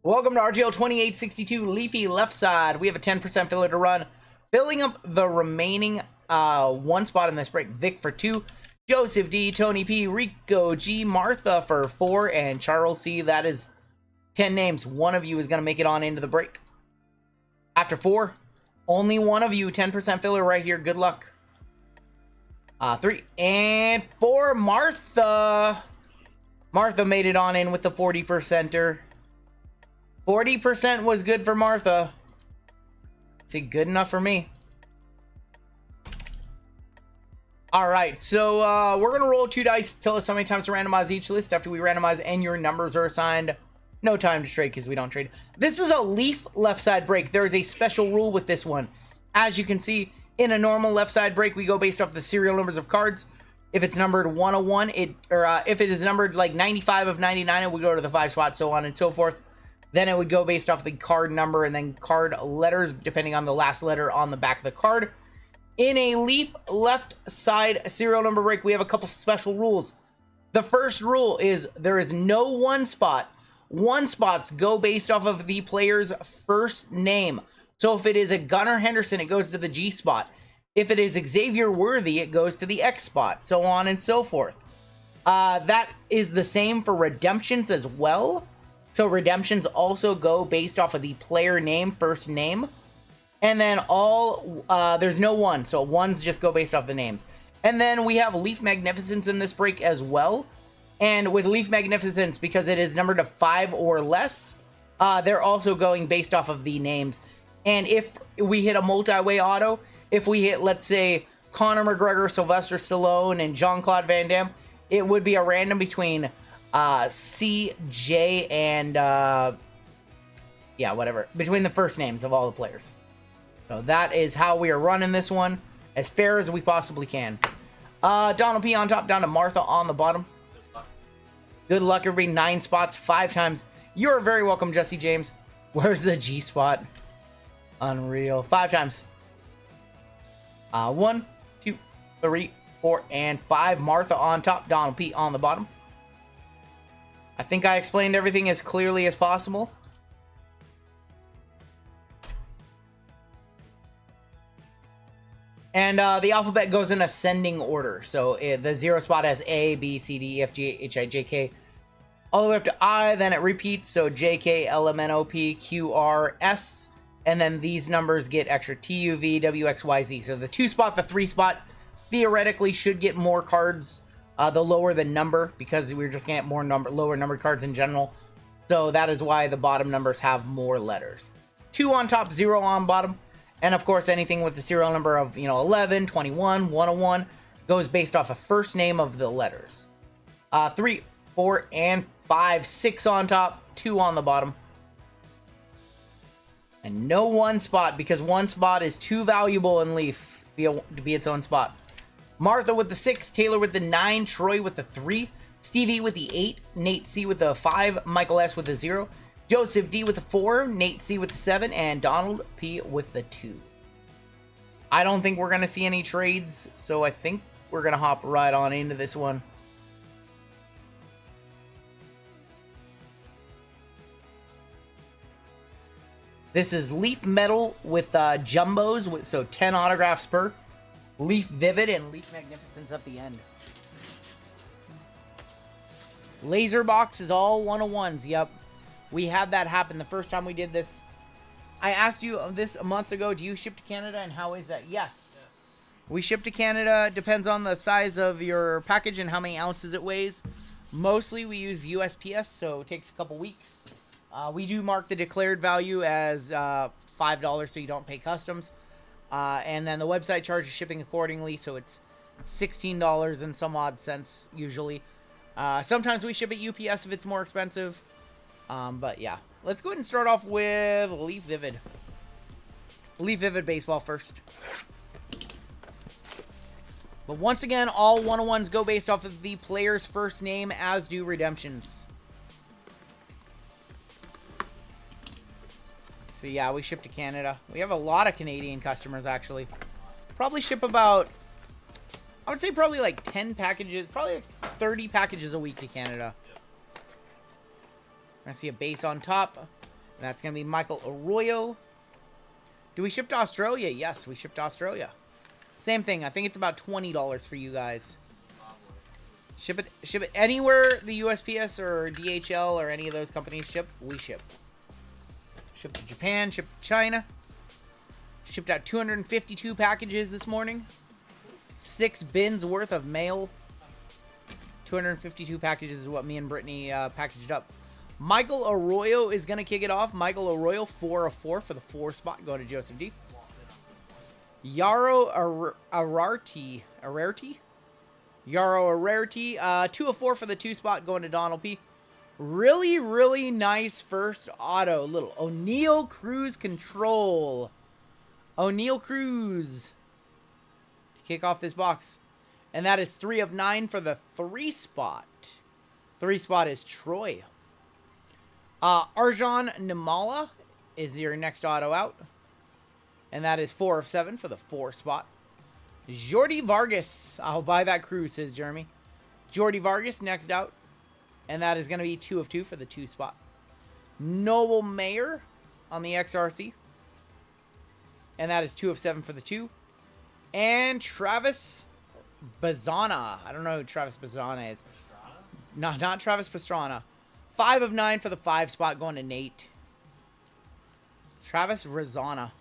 Welcome to RGL 2862 Leafy left side. We have a 10% filler to run. Filling up the remaining one spot in this break. Vic for 2, Joseph D, Tony P, Rico G, Martha for 4, and Charles C. That is 10 names. One of you is going to make it on into the break. After 4, only one of you. 10% filler right here. Good luck. 3 and 4, Martha. Martha made it on in with the 40%er. 40% was good for Martha. It's good enough for me. Alright, so we're going to roll 2 dice. Tell us how many times to randomize each list. After we randomize and your numbers are assigned, no time to trade because we don't trade. This is a Leaf left side break. There is a special rule with this one. As you can see, in a normal left side break, we go based off the serial numbers of cards. If it's numbered 101, if it is numbered like 95 of 99, it would go to the 5 spot, so on and so forth. Then it would go based off the card number and then card letters, depending on the last letter on the back of the card. In a Leaf left side serial number break, we have a couple special rules. The first rule is there is no one spot. One spots go based off of the player's first name. So if it is a Gunnar Henderson, it goes to the G spot. If it is Xavier Worthy, it goes to the X spot, so on and so forth. That is the same for redemptions as well. So redemptions also go based off of the player name, first name. And then there's no one, so ones just go based off the names. And then we have Leaf Magnificence in this break as well. And with Leaf Magnificence, because it is numbered to 5 or less, they're also going based off of the names. And if we hit a multi-way auto, if we hit, let's say, Conor McGregor, Sylvester Stallone, and Jean-Claude Van Damme, it would be a random between C, J, and yeah, whatever, between the first names of all the players. So that is how we are running this one, as fair as we possibly can. Donald P on top, down to Martha on the bottom. Good luck, everybody. 9 spots, 5 times. You're very welcome, Jesse James. Where's the G spot? Unreal. 5 times. 1, 2, 3, 4, and 5. Martha on top, Donald P on the bottom. I think I explained everything as clearly as possible. And the alphabet goes in ascending order. So the 0 spot has A, B, C, D, E, F, G, H, I, J, K. All the way up to I, then it repeats. So J, K, L, M, N, O, P, Q, R, S. And then these numbers get extra T, U, V, W, X, Y, Z. So the 2 spot, the 3 spot, theoretically should get more cards. The lower the number, because we're just going to get more lower numbered cards in general. So that is why the bottom numbers have more letters. 2 on top, 0 on bottom. And of course, anything with the serial number of, 11, 21, 101 goes based off a first name of the letters. 3, 4, and 5, 6 on top, 2 on the bottom. And no one spot, because one spot is too valuable in Leaf to be its own spot. Martha with the 6, Taylor with the 9, Troy with the 3, Stevie with the 8, Nate C with the 5, Michael S with the 0, Joseph D with the 4, Nate C with the 7, and Donald P with the 2. I don't think we're going to see any trades, so I think we're going to hop right on into this one. This is Leaf Metal with Jumbos, so 10 autographs per. Leaf Vivid and Leaf Magnificence at the end. Laser box is all 101s. Yep. We had that happen the first time we did this. I asked you this months ago, do you ship to Canada, and how is that? Yes. We ship to Canada. It depends on the size of your package and how many ounces it weighs. Mostly we use USPS, so it takes a couple weeks. We do mark the declared value as $5 so you don't pay customs. And then the website charges shipping accordingly, so it's $16 and some odd cents usually. Sometimes we ship at UPS if it's more expensive. But yeah, let's go ahead and start off with Leaf Vivid. Leaf Vivid baseball first. But once again, all 101s go based off of the player's first name, as do redemptions. So yeah, we ship to Canada. We have a lot of Canadian customers, actually. Probably ship about, I would say probably like 10 packages, probably like 30 packages a week to Canada. I see a base on top. And that's going to be Michael Arroyo. Do we ship to Australia? Yes, we ship to Australia. Same thing. I think it's about $20 for you guys. Ship it anywhere the USPS or DHL or any of those companies ship, we ship. Ship to Japan, ship to China. Shipped out 252 packages this morning. 6 bins worth of mail. 252 packages is what me and Brittany packaged up. Michael Arroyo is going to kick it off. Michael Arroyo, 4 of 4 for the 4 spot, going to Joseph D. Yaro Ararty. Yaro Ararty, 2 of 4 for the 2 spot, going to Donald P. Really, really nice first auto. Little O'Neal Cruz control. O'Neal Cruz to kick off this box. And that is 3 of 9 for the 3 spot. 3 spot is Troy. Arjan Nimala is your next auto out. And that is 4 of 7 for the 4 spot. Jordy Vargas. I'll buy that Cruz, says Jeremy. Jordy Vargas next out. And that is going to be 2 of 2 for the 2 spot. Noble Mayer on the XRC. And that is 2 of 7 for the 2. And Travis Bazana. I don't know who Travis Bazana is. No, not Travis Pastrana. 5 of 9 for the 5 spot, going to Nate. Travis Razana.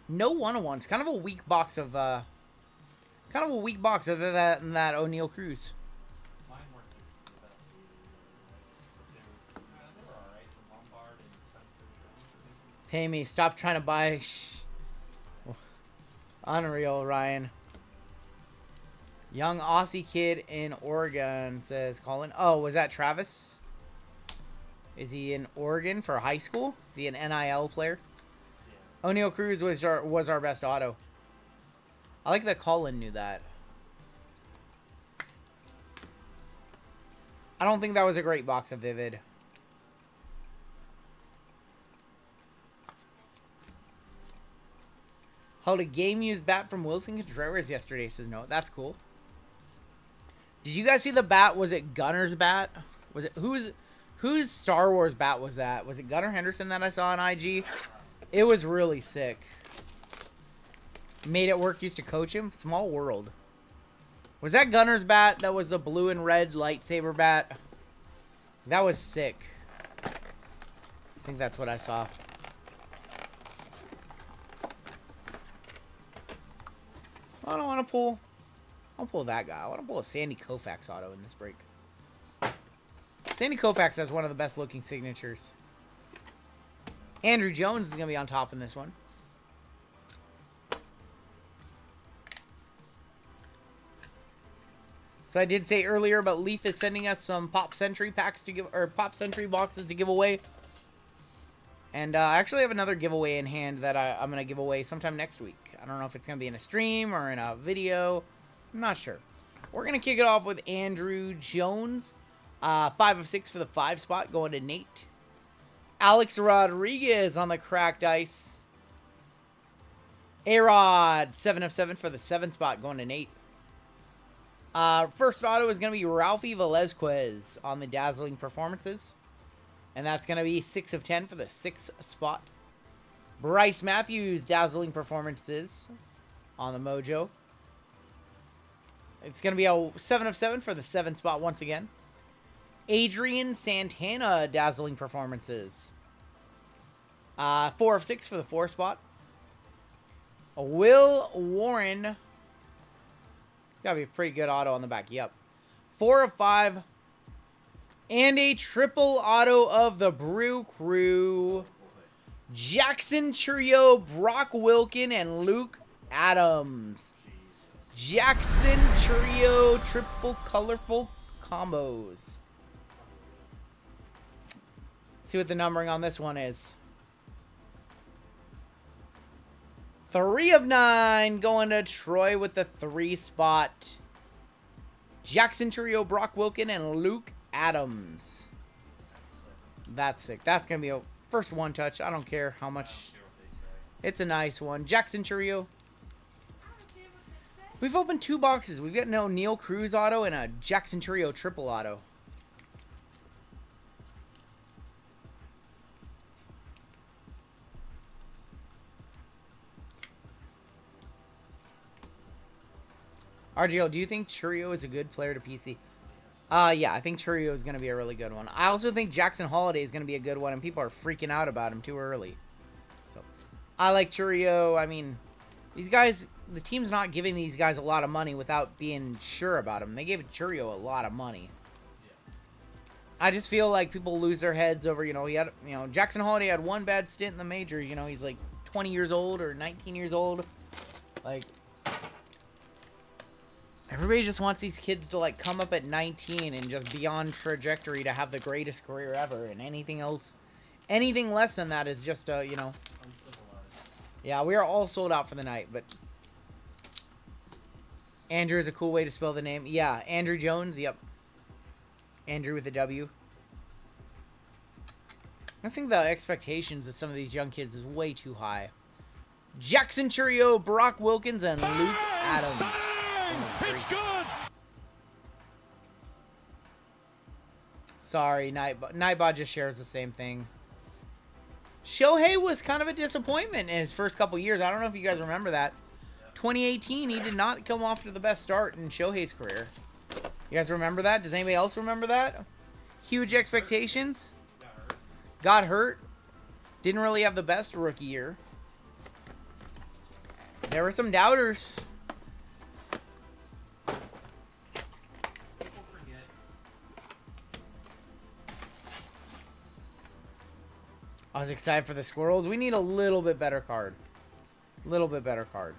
No one-on-ones. Kind of a weak box of other than that O'Neal Cruz. Mine weren't the best either. They were alright. Lombard and Spencer. Pay me. Stop trying to buy. Unreal, Ryan. Young Aussie kid in Oregon, says Colin. Oh, was that Travis? Is he in Oregon for high school? Is he an NIL player? Yeah. O'Neal Cruz was our best auto. I like that Colin knew that. I don't think that was a great box of Vivid. Held a game-used bat from Wilson Contreras yesterday, says no. That's cool. Did you guys see the bat? Was it Gunner's bat? Was it whose Star Wars bat was that? Was it Gunnar Henderson that I saw on IG? It was really sick. Made it work, used to coach him. Small world. Was that Gunner's bat? That was the blue and red lightsaber bat. That was sick. I think that's what I saw. I don't want to pull. I'll pull that guy. I want to pull a Sandy Koufax auto in this break. Sandy Koufax has one of the best looking signatures. Andrew Jones is going to be on top in this one. So I did say earlier, but Leaf is sending us some Pop Century packs to give, or Pop Century boxes to give away. And I actually have another giveaway in hand that I'm going to give away sometime next week. I don't know if it's going to be in a stream or in a video. I'm not sure. We're going to kick it off with Andrew Jones. 5 of 6 for the 5 spot, going to Nate. Alex Rodriguez on the cracked ice. A-Rod, 7 of 7 for the 7 spot, going to Nate. First auto is going to be Ralphie Velazquez on the Dazzling Performances. And that's going to be 6 of 10 for the 6 spot. Bryce Matthews, Dazzling Performances on the Mojo. It's going to be a 7 of 7 for the 7 spot once again. Adrian Santana, Dazzling Performances. 4 of 6 for the 4 spot. Will Warren. Gotta be a pretty good auto on the back. Yep. 4 of 5. And a triple auto of the Brew Crew. Jackson Churio, Brock Wilkin, and Luke Adams. Jackson Churio, triple colorful combos. Let's see what the numbering on this one is. 3 of 9 going to Troy with the 3 spot. Jackson Churio, Brock Wilkin, and Luke Adams. That's sick. That's going to be a first one touch. I don't care how much. It's a nice one. Jackson Churio. We've opened 2 boxes. We've got an O'Neal Cruz auto and a Jackson Churio triple auto. RGL, do you think Churio is a good player to PC? Yeah, I think Churio is going to be a really good one. I also think Jackson Holiday is going to be a good one, and people are freaking out about him too early. So, I like Churio. I mean, these guys, the team's not giving these guys a lot of money without being sure about them. They gave Churio a lot of money. I just feel like people lose their heads over, Jackson Holiday had one bad stint in the majors. He's like 20 years old or 19 years old. Like, everybody just wants these kids to, like, come up at 19 and just be on trajectory to have the greatest career ever. And anything else, anything less than that is just, Uncivilized. Yeah, we are all sold out for the night, but Andrew is a cool way to spell the name. Yeah, Andrew Jones, yep. Andrew with a W. I think the expectations of some of these young kids is way too high. Jackson Churio, Barack Wilkins, and Luke Adams. It's good. Sorry, Nightbot just shares the same thing. Shohei was kind of a disappointment in his first couple years. I don't know if you guys remember that. 2018, he did not come off to the best start in Shohei's career. You guys remember that? Does anybody else remember that? Huge expectations. Got hurt. Didn't really have the best rookie year. There were some doubters. People forget. I was excited for the Squirrels. We need a little bit better card. A little bit better card.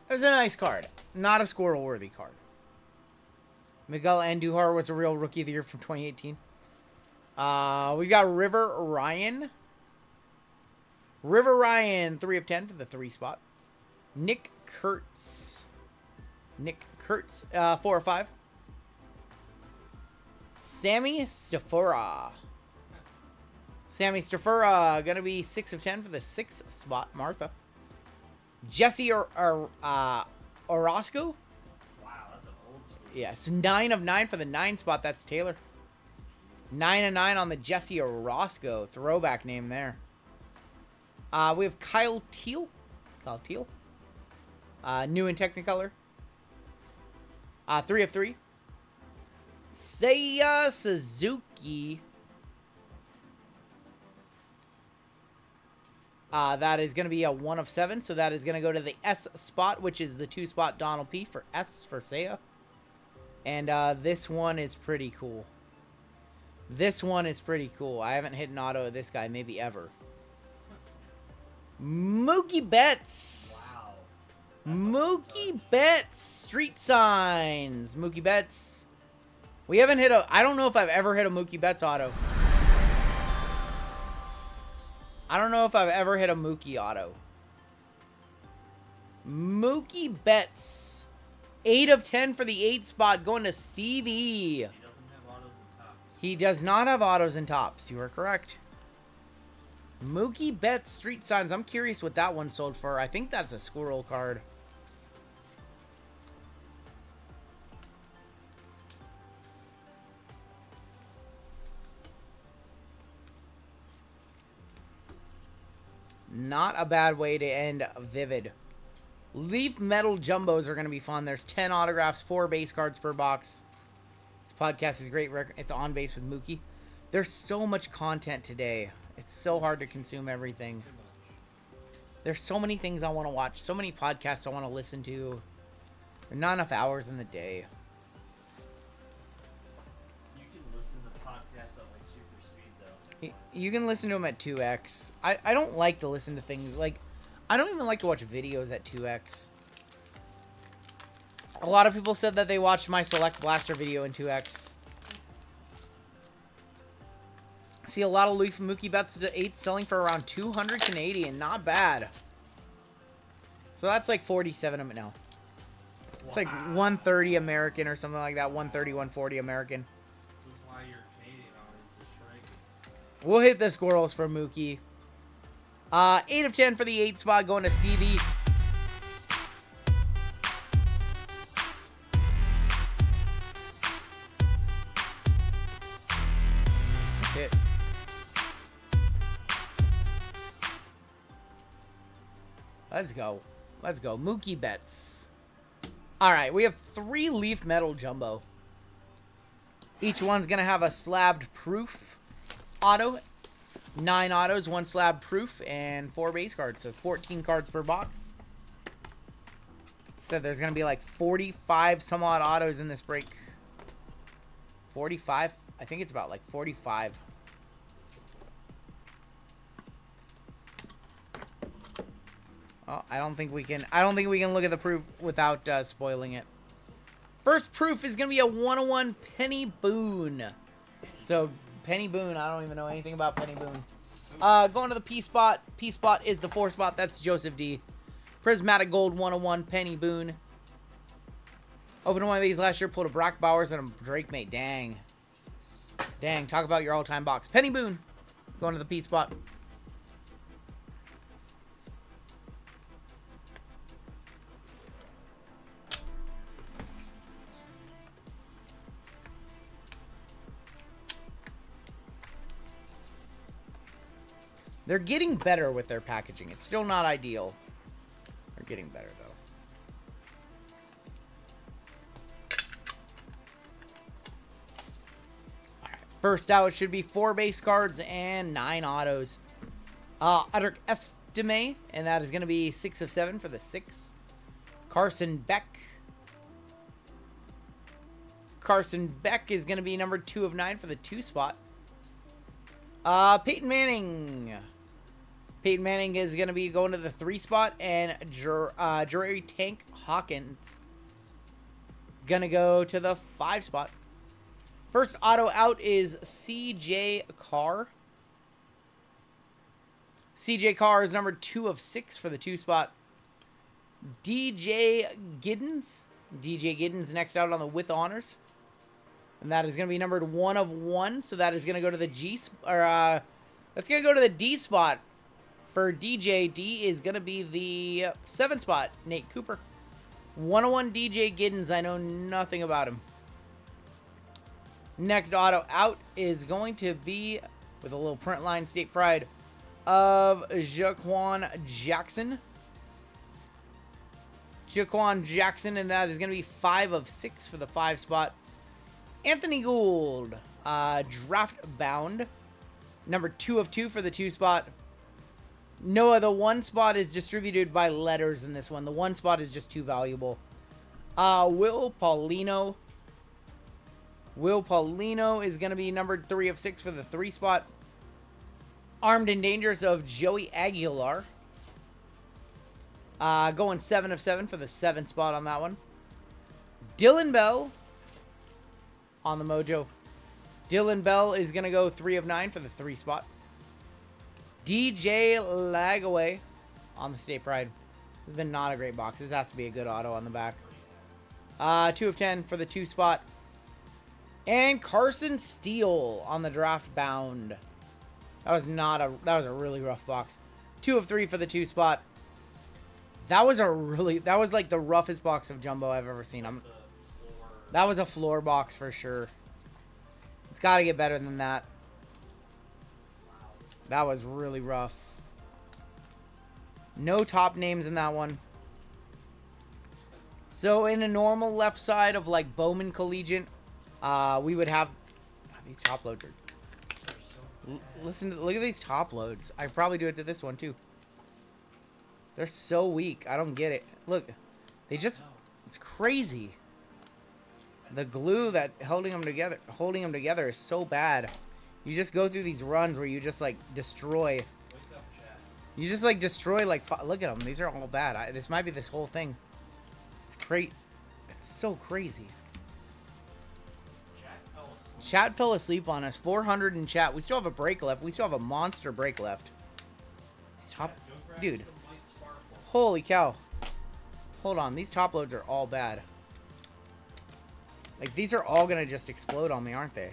It was a nice card. Not a Squirrel-worthy card. Miguel Andujar was a real Rookie of the Year from 2018. We got River Ryan. River Ryan, 3 of 10 for the 3 spot. Nick Kurtz. 4 of 5. Sammy Stafura. Sammy Stafura, gonna be 6 of 10 for the 6 spot. Martha. Jesse Orozco. Wow, that's an old school. Yeah, so 9 of 9 for the 9 spot. That's Taylor. 9 of 9 on the Jesse Orozco. Throwback name there. We have Kyle Teal. New in Technicolor. 3 of 3. Seiya Suzuki. That is going to be a 1 of 7. So that is going to go to the S spot, which is the 2 spot Donald P for S for Seiya. And this one is pretty cool. I haven't hit an auto of this guy maybe ever. Mookie Betts. Wow. Mookie Betts. Street Signs. Mookie Betts. We haven't hit a... I don't know if I've ever hit a Mookie Betts auto. I don't know if I've ever hit a Mookie auto. Mookie Betts. 8 of 10 for the 8 spot going to Stevie. He doesn't have autos and tops. He does not have autos and tops. You are correct. Mookie Betts Street Signs. I'm curious what that one sold for. I think that's a Squirrel card. Not a bad way to end Vivid. Leaf Metal Jumbos are going to be fun. There's 10 autographs, 4 base cards per box. This podcast is great. It's on base with Mookie. There's so much content today. It's so hard to consume everything. There's so many things I want to watch. So many podcasts I want to listen to. There are not enough hours in the day. You can listen to podcasts at like super speed though. You can listen to them at 2x. I don't like to listen to things like... I don't even like to watch videos at 2x. A lot of people said that they watched my Select Blaster video in 2x. See a lot of Leaf Mookie Betts to 8 selling for around 200 Canadian. Not bad. So that's like 47 of it now. It's like 130 American or something like that. 130, 140 American. This is why you're Canadian audience is shrinking. We'll hit the Squirrels for Mookie. 8 of 10 for the 8 spot going to Stevie. Hit. Let's go. Let's go. Mookie Betts. All right, we have 3 Leaf Metal Jumbo. Each one's going to have a slabbed proof auto. 9 autos, 1 slab proof, and 4 base cards. So 14 cards per box. So there's going to be like 45 some odd autos in this break. 45? I think it's about like 45. Oh, I don't think we can look at the proof without spoiling it. First proof is going to be a 101 Penny Boone. So Penny Boone, I don't even know anything about Penny Boone. Going to the P spot. P spot is the 4 spot. That's Joseph D. Prismatic Gold 101 Penny Boone. Opened one of these last year, pulled a Brock Bowers and a Drake mate. Dang. Dang, talk about your all-time box. Penny Boone. Going to the P spot. They're getting better with their packaging. It's still not ideal. They're getting better, though. All right. First out should be 4 base cards and 9 autos. Udrick Estime, and that is going to be 6 of 7 for the 6. Carson Beck. Carson Beck is going to be number 2 of 9 for the 2 spot. Peyton Manning. Peyton Manning is going to be going to the 3 spot, and Jerry Tank Hawkins going to go to the 5 spot. First auto out is CJ Carr. CJ Carr is number 2 of 6 for the 2 spot. DJ Giddens. DJ Giddens next out on the with honors. And that is going to be numbered 1 of 1. So that is going to go to the that's going to go to the D spot. For DJ, D is going to be the 7 spot. Nate Cooper. 101 DJ Giddens. I know nothing about him. Next auto out is going to be, with a little print line, State Pride, of Jaquan Jackson. Jaquan Jackson, and that is going to be 5 of 6 for the 5 spot. Anthony Gould, draft bound. Number 2 of 2 for the 2 spot. Noah, the 1 spot is distributed by letters in this one. The 1 spot is just too valuable. Will Paulino. Will Paulino is going to be numbered 3 of 6 for the 3 spot. Armed and Dangerous of Joey Aguilar. Going 7 of 7 for the 7 spot on that one. Dylan Bell on the Mojo. Dylan Bell is going to go 3 of 9 for the 3 spot. DJ Lagaway on the State Pride. This has been not a great box. This has to be a good auto on the back. 2 of 10 for the 2 spot. And Carson Steele on the draft bound. That was a really rough box. 2 of 3 for the 2 spot. That was like the roughest box of jumbo I've ever seen. That was a floor box for sure. It's got to get better than that. That was really rough. No top names in that one. So in a normal left side of like Bowman Collegiate, we would have these top loads. Look at these top loads. I probably do it to this one too. They're so weak. I don't get it. Look, it's crazy. The glue that's holding them together is so bad. You just go through these runs where you just like destroy. You just like destroy like, look at them. These are all bad. This might be this whole thing. It's great. It's so crazy. Chat fell asleep on us. 400 in chat. We still have a break left. We still have a monster break left. Dude. Holy cow. Hold on. These top loads are all bad. Like, these are all going to just explode on me, aren't they?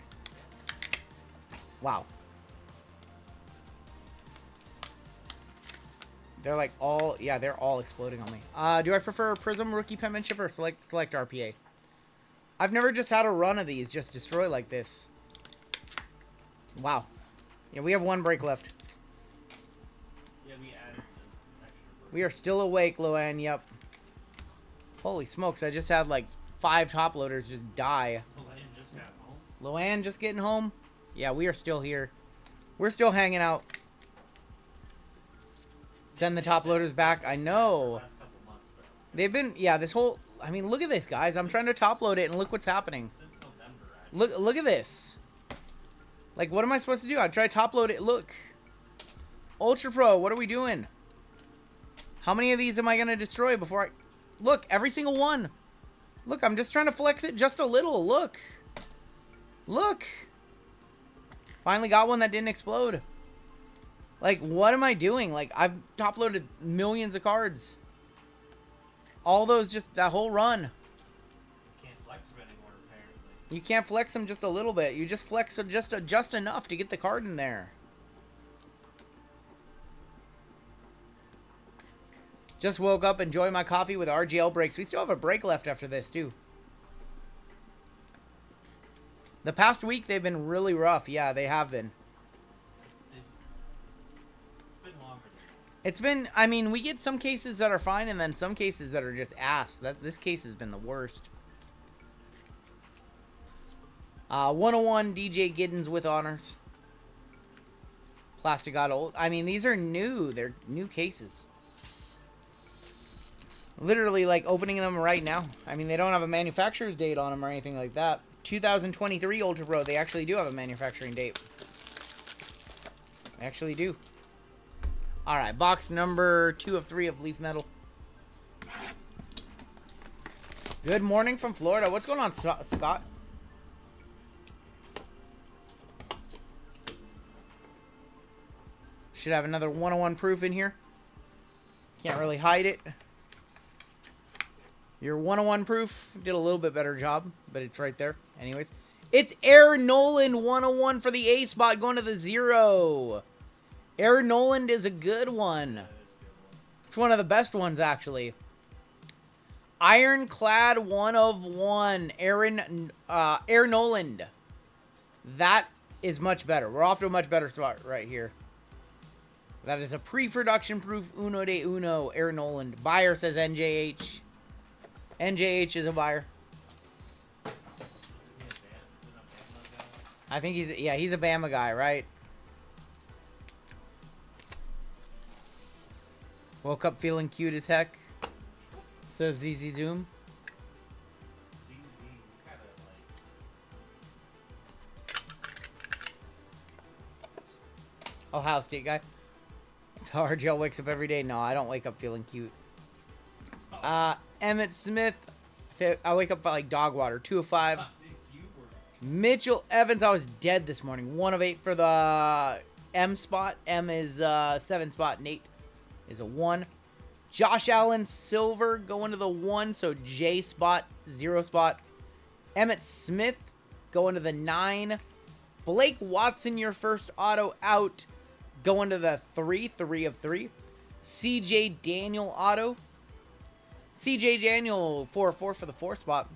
Wow. They're like all, yeah, they're all exploding on me. Do I prefer Prism Rookie Penmanship or Select RPA? I've never just had a run of these just destroy like this. Wow. Yeah, we have 1 break left. Yeah, we added an extra break. We are still awake, Luann. Yep. Holy smokes, I just had like 5 top loaders just die. Luann just got home. Luann just getting home? Yeah, we are still here. We're still hanging out. Send the top loaders back. I know. Last couple months, though. They've been, yeah, this whole, I mean, look at this, guys. I'm trying to top load it, and look what's happening. Since November, actually. Look at this. Like, what am I supposed to do? I try to top load it. Look. Ultra Pro, what are we doing? How many of these am I going to destroy before I... Look, every single one. Look, I'm just trying to flex it just a little. Look. Look. Finally got one that didn't explode. Like, what am I doing? Like, I've top loaded millions of cards. All those, just that whole run. Can't flex them anymore, apparently. You can't flex them just a little bit. You just flex them just enough to get the card in there. Just woke up, enjoying my coffee with RGL breaks. We still have a break left after this, too. The past week, they've been really rough. Yeah, they have been. It's been longer than that. It's been, I mean, we get some cases that are fine, and then some cases that are just ass. This case has been the worst. 101 DJ Giddens with honors. Plastic got old. I mean, these are new. They're new cases. Literally, like, opening them right now. I mean, they don't have a manufacturer's date on them or anything like that. 2023 Ultra Pro. They actually do have a manufacturing date. They actually do. Alright, box number 2 of 3 of Leaf Metal. Good morning from Florida. What's going on, Scott? Should have another 101 proof in here. Can't really hide it. Your 101 proof did a little bit better job, but it's right there. Anyways, it's Aaron Nolan 101 for the A spot going to the 0. Aaron Nolan is a good one. It's one of the best ones, actually. Ironclad 1 of 1. Aaron Nolan. That is much better. We're off to a much better spot right here. That is a pre-production proof uno de uno. Aaron Nolan. Buyer says NJH. NJH is a buyer. I think he's, yeah, he's a Bama guy, right? Woke up feeling cute as heck. Says ZZ Zoom. Ohio State guy. It's hard. RGL wakes up every day. No, I don't wake up feeling cute. Emmett Smith. I wake up like dog water. 2 of 5. Mitchell Evans. I was dead this morning. 1 of 8 for the M spot. M is 7 spot. Nate is a 1. Josh Allen Silver going to the 1. So J spot. 0 spot. Emmett Smith going to the 9. Blake Watson, your first auto out. Going to the 3. 3 of 3. CJ Daniel auto. CJ Daniel 4-4 for the 4 spot.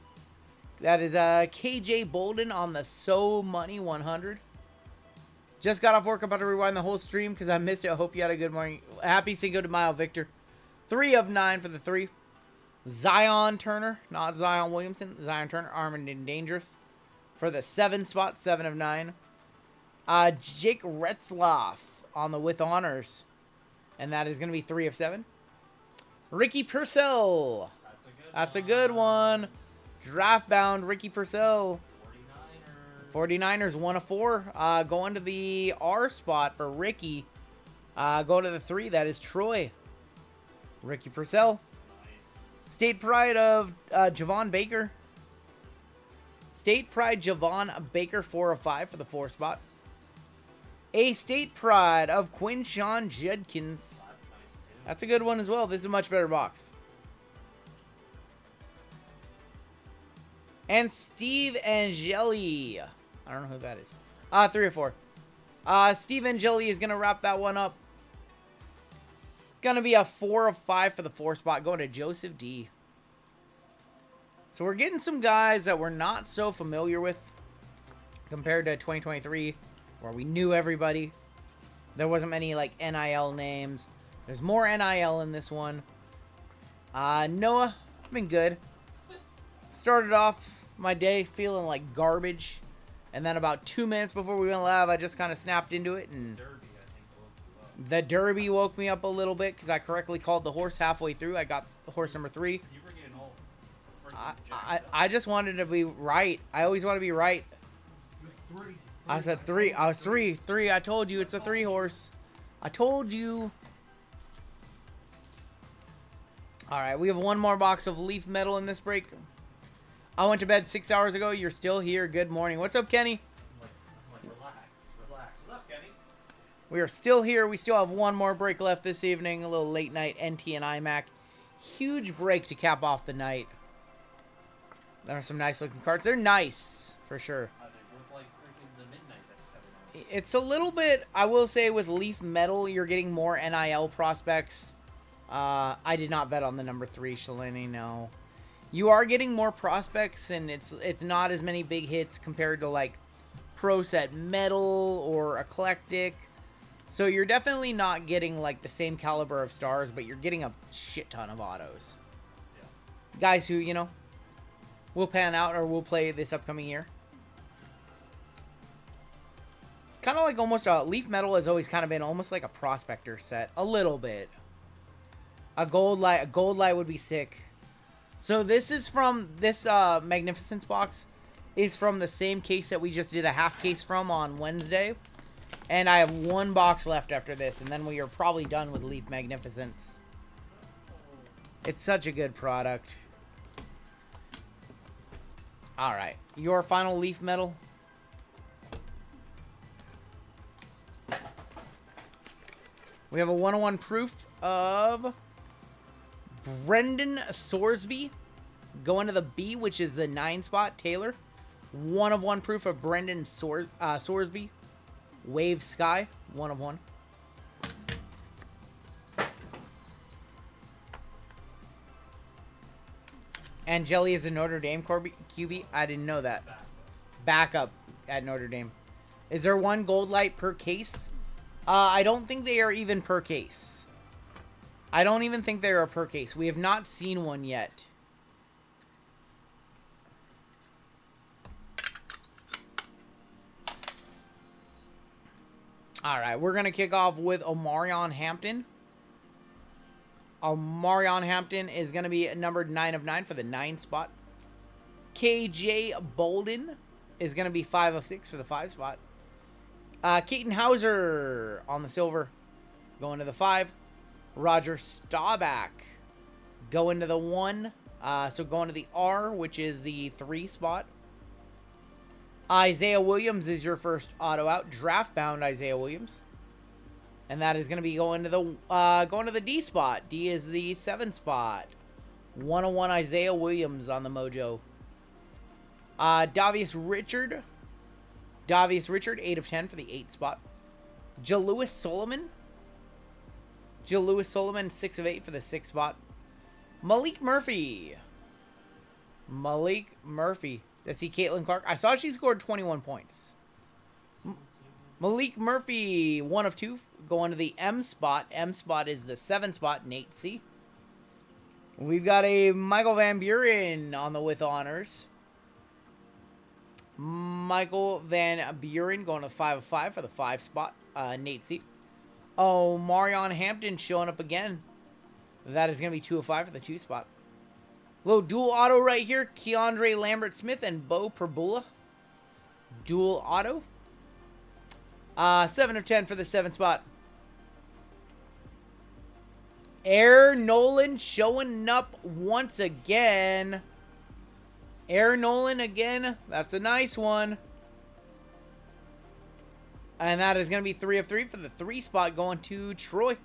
That is KJ Bolden on the So Money 100. Just got off work, about to rewind the whole stream because I missed it. I hope you had a good morning. Happy Cinco de Mayo, Victor. 3 of 9 for the 3. Zion Turner, not Zion Williamson. Zion Turner, Armed and Dangerous for the 7 spot. 7 of 9. Jake Retzloff on the With Honors. And that is going to be 3 of 7. Ricky Purcell. That's a good one. Draft bound Ricky Purcell. 49ers 1 of 4. Going to the R spot for Ricky. Going to the 3. That is Troy. Ricky Purcell. State Pride of Javon Baker. State Pride Javon Baker 4 of 5 for the 4 spot. A State Pride of Quinshawn Judkins. That's a good one as well. This is a much better box. And Steve Angeli. I don't know who that is. 3 or 4. Steve Angeli is going to wrap that one up. Going to be a 4 of 5 for the 4 spot. Going to Joseph D. So we're getting some guys that we're not so familiar with compared to 2023, where we knew everybody. There wasn't many like NIL names. There's more NIL in this one. Noah, been good. Started off my day feeling like garbage. And then about 2 minutes before we went live, I just kind of snapped into it. And Derby, I think, woke you up. the Derby woke me up a little bit because I correctly called the horse halfway through. I got horse number 3. You were getting all freaking jacked up. I just wanted to be right. I always want to be right. You had 3. I said 3. I was 3. 3. I told you it's a 3 horse. I told you. All right, we have one more box of Leaf Metal in this break. I went to bed 6 hours ago. You're still here. Good morning. What's up, Kenny? I'm like, relax. What's up, Kenny? We are still here. We still have one more break left this evening. A little late night NT and iMac. Huge break to cap off the night. There are some nice looking cards. They're nice, for sure. They look like freaking the midnight that's coming out. It's a little bit, I will say, with Leaf Metal, you're getting more NIL prospects. I did not bet on the number 3, Shalini, no. You are getting more prospects, and it's not as many big hits compared to, like, Pro Set Metal or Eclectic. So you're definitely not getting, like, the same caliber of stars, but you're getting a shit ton of autos. Yeah. Guys who, you know, will pan out or will play this upcoming year. Kind of like almost a Leaf Metal has always kind of been almost like a prospector set. A little bit. A gold light would be sick. So this is from this Magnificence box is from the same case that we just did a half case from on Wednesday. And I have one box left after this, and then we are probably done with Leaf Magnificence. It's such a good product. Alright, your final Leaf Metal. We have a 101 proof of Brendan Sorsby. Going to the B, which is the 9 spot, Taylor. 1 of 1 proof of Brendan Sorsby. Wave Sky, 1 of 1. And Jelly is a Notre Dame QB. I didn't know that. Backup at Notre Dame. Is there one gold light per case? I don't think they are even per case. I don't even think they are per case. We have not seen one yet. All right, we're going to kick off with Omarion Hampton. Omarion Hampton is going to be numbered 9 of 9 for the 9 spot. KJ Bolden is going to be 5 of 6 for the 5 spot. Keaton Hauser on the silver, going to the 5. Roger Staubach going to the 1. So going to the R, which is the 3 spot. Isaiah Williams is your first auto out. Draft bound Isaiah Williams. And that is going to be going to the D spot. D is the 7 spot. 101 Isaiah Williams on the Mojo. Davius Richard, 8 of 10 for the 8 spot. Jalewis Solomon, 6 of 8 for the 6 spot. Malik Murphy. Let's see, Caitlin Clark. I saw she scored 21 points. Malik Murphy, 1 of 2, going to the M spot. M spot is the 7 spot, Nate C. We've got a Michael Van Buren on the with honors. Michael Van Buren going to 5 of 5 for the 5 spot, Nate C. Oh, Marion Hampton showing up again. That is going to be 2 of 5 for the 2 spot. Little dual auto right here. Keandre Lambert-Smith and Bo Perbula. Dual auto. 7 of 10 for the 7 spot. Air Nolan showing up once again. Air Nolan again. That's a nice one. And that is going to be 3 of 3 for the 3 spot going to Troy.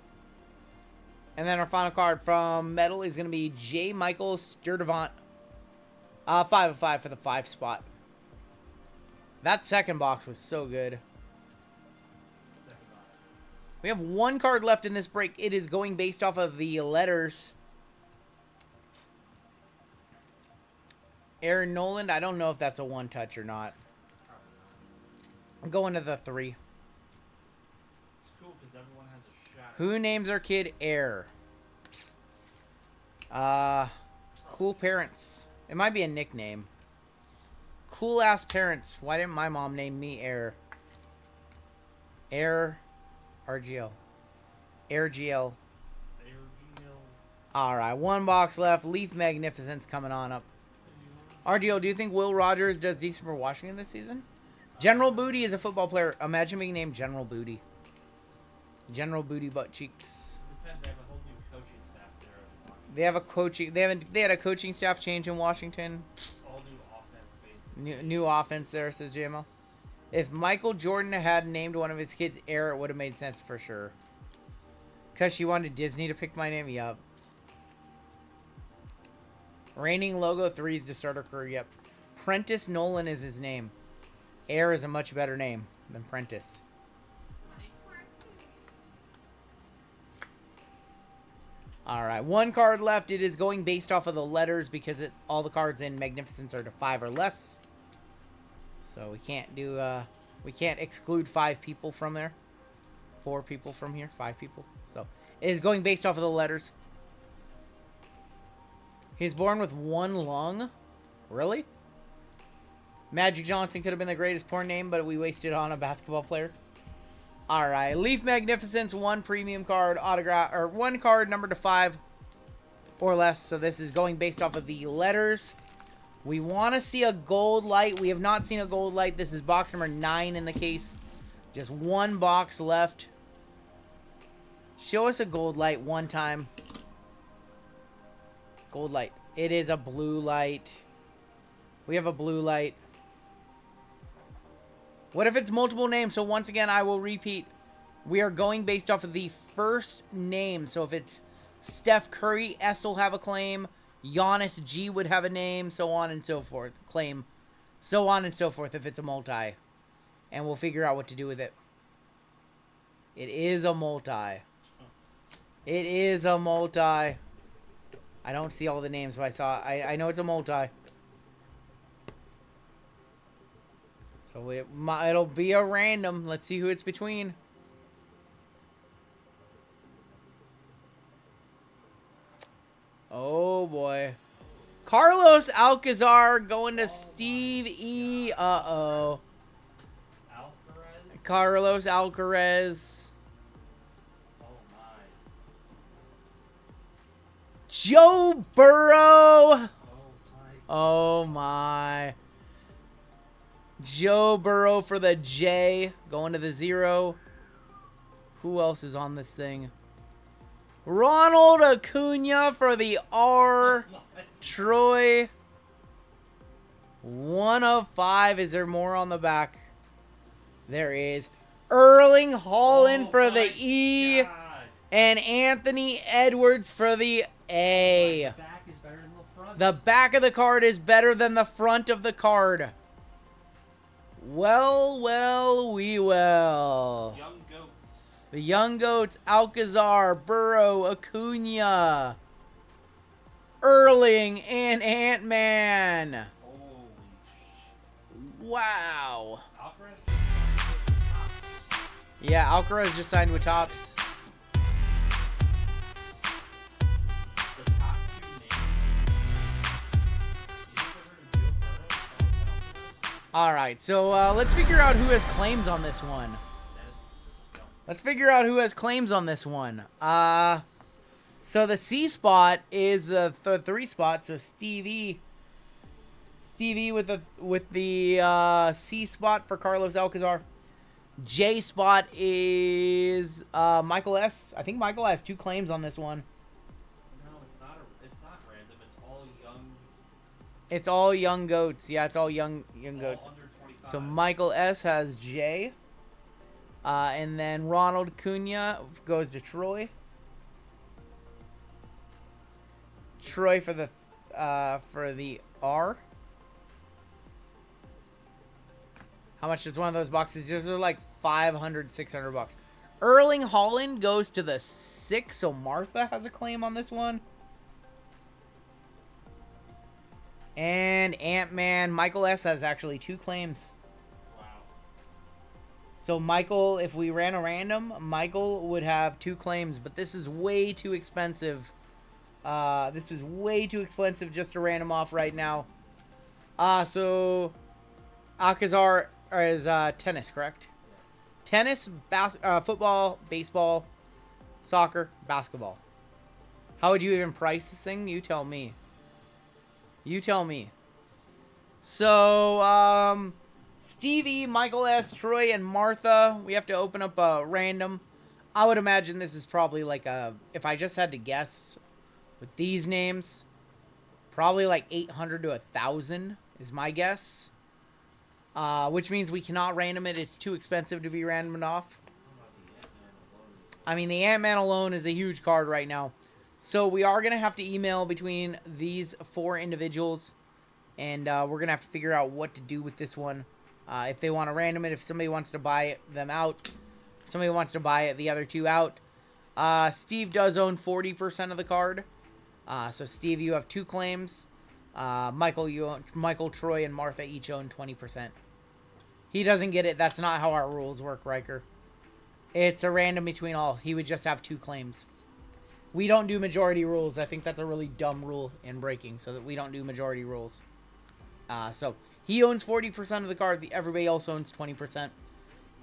And then our final card from Metal is going to be J. Michael Sturdivant. 5 of 5 for the 5 spot. That second box was so good. We have one card left in this break. It is going based off of the letters. Aaron Noland, I don't know if that's a 1-touch or not. I'm going to the 3. It's cool because everyone has a shot Who names our kid Air? Cool parents. It might be a nickname. Cool ass parents. Why didn't my mom name me Air? Air RGL. RGL. Alright, one box left. Leaf Magnificence coming on up. RGL, do you think Will Rogers does decent for Washington this season? General Booty is a football player. Imagine being named General Booty. General Booty Butt Cheeks. Depends. They have a whole new coaching staff there in Washington. They have a coaching. They had a coaching staff change in Washington. All new offense, basically. New offense there, says JMO. If Michael Jordan had named one of his kids Air, it would have made sense for sure. Because she wanted Disney to pick my name? Yup. Reigning Logo 3s to start her career. Yep. Prentice Nolan is his name. Air is a much better name than Prentice. Alright, one card left. It is going based off of the letters because all the cards in Magnificence are to 5 or less. So we can't do, we can't exclude 5 people from there. 4 people from here, 5 people. So it is going based off of the letters. He's born with 1 lung. Really? Magic Johnson could have been the greatest porn name, but we wasted on a basketball player. Alright, Leaf Magnificence, 1 premium card, autograph, or 1 card numbered to 5 or less. So this is going based off of the letters. We want to see a gold light. We have not seen a gold light. This is box number 9 in the case. Just 1 box left. Show us a gold light one time. Gold light. It is a blue light. We have a blue light. What if it's multiple names? So once again, I will repeat. We are going based off of the first name. So if it's Steph Curry, S will have a claim. Giannis, G would have a name. So on and so forth. Claim. So on and so forth if it's a multi. And we'll figure out what to do with it. It is a multi. It is a multi. I don't see all the names, but I know it's a multi. So it'll be a random. Let's see who it's between. Oh boy. Carlos Alcazar going to Steve E. Uh-oh. Alcaraz. Carlos Alcaraz. Oh my. Joe Burrow. Oh my. Oh my. Joe Burrow for the J. Going to the 0. Who else is on this thing? Ronald Acuna for the R. Oh Troy. 1 of 5. Is there more on the back? There is. Erling Haaland for the E. God. And Anthony Edwards for the A. The back is better than the front. The back of the card is better than the front of the card. Well, well, we will. Young goats. The Young Goats, Alcazar, Burrow, Acuna, Erling, and Ant-Man. Holy shit. Wow. Alcaraz. Yeah, Alcaraz just signed with Topps. The top 2 names. Alright, so let's figure out who has claims on this one. Let's figure out who has claims on this one. So the C spot is the 3 spot, so Stevie with the C spot for Carlos Alcazar. J spot is Michael S. I think Michael has 2 claims on this one. No, it's not random. It's all young. It's all young goats. Yeah, it's all young goats. All under 25. So Michael S has J. And then Ronald Cunha goes to Troy. Troy for the R. How much is one of those boxes? These are like 500, 600 bucks. Erling Haaland goes to the 6, so Martha has a claim on this one. And Ant-Man, Michael S has actually 2 claims. Wow. So Michael, if we ran a random, Michael would have 2 claims, but this is way too expensive. This is way too expensive just to random off right now. So Alcazar is tennis, correct? Tennis, football, baseball, soccer, basketball. How would you even price this thing? You tell me. You tell me. So, Stevie, Michael S., Troy, and Martha. We have to open up a random. I would imagine this is probably like a... If I just had to guess with these names, probably like 800 to 1,000 is my guess. Which means we cannot random it. It's too expensive to be randomed off. I mean, the Ant-Man alone is a huge card right now. So we are going to have to email between these 4 individuals. And we're going to have to figure out what to do with this one. If they want to random it, if somebody wants to buy them out. If somebody wants to buy it, the other 2 out. Steve does own 40% of the card. So Steve, you have 2 claims. Michael, Troy, and Martha each own 20%. He doesn't get it. That's not how our rules work, Riker. It's a random between all. He would just have 2 claims. We don't do majority rules. I think that's a really dumb rule in breaking, so that we don't do majority rules. So he owns 40% of the card. Everybody else owns 20%.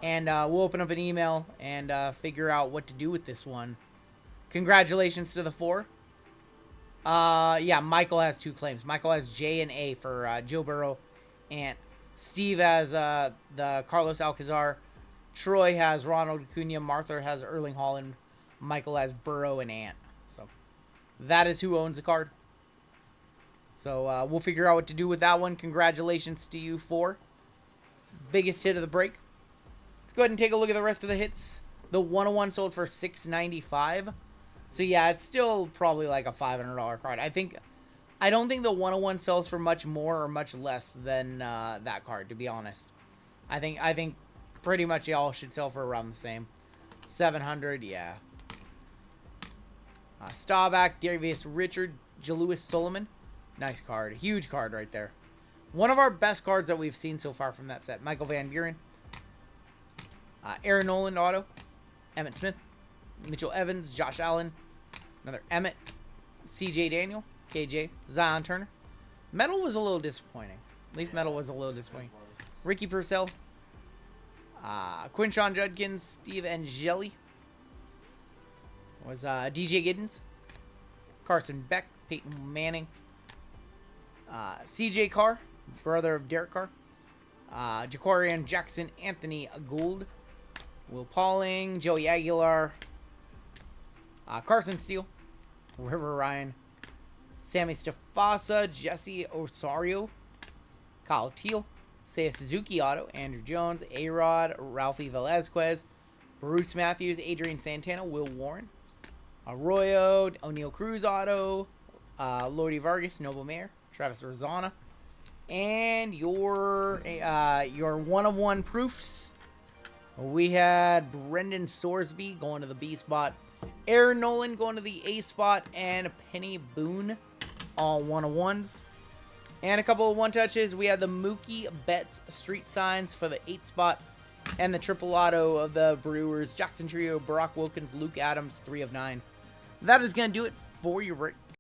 And we'll open up an email and figure out what to do with this one. Congratulations to the 4. Yeah, Michael has 2 claims. Michael has J and A for Joe Burrow. And Steve has the Carlos Alcazar. Troy has Ronald Acuna. Martha has Erling Haaland. Michael has Burrow and Ant. So that is who owns the card. So we'll figure out what to do with that one. Congratulations to you 4. Biggest hit of the break. Let's go ahead and take a look at the rest of the hits. The 101 sold for $6.95. So yeah, it's still probably like a $500 card. I don't think the 101 sells for much more or much less than that card, to be honest. I think pretty much y'all should sell for around the same. 700, yeah. Staubach, Darius Richard, Jalewis Solomon. Nice card. Huge card right there. One of our best cards that we've seen so far from that set. Michael Van Buren. Aaron Nolan auto. Emmett Smith. Mitchell Evans. Josh Allen. Another Emmett. CJ Daniel. KJ. Zion Turner. Metal was a little disappointing. Leaf Metal was a little disappointing. Ricky Purcell. Quinshawn Judkins. Steve Angeli. Was DJ Giddens. Carson Beck. Peyton Manning. CJ Carr. Brother of Derek Carr. Jacorian Jackson. Anthony Gould. Will Pauling. Joey Aguilar. Carson Steele. River Ryan. Sammy Stefasa. Jesse Osario. Kyle Teal. Seiya Suzuki auto. Andrew Jones. A-Rod. Ralphie Velazquez. Bruce Matthews. Adrian Santana. Will Warren. Arroyo. O'Neal Cruz auto. Lordy Vargas. Noble Mayer. Travis Rosana. And your one-of-one proofs. We had Brendan Sorsby going to the B spot. Aaron Nolan going to the A spot. And Penny Boone. All one-of-ones. And a couple of one-touches. We had the Mookie Betts street signs for the 8 spot. And the triple auto of the Brewers. Jackson Trio, Barack Wilkins, Luke Adams, 3 of 9. That is going to do it for your break.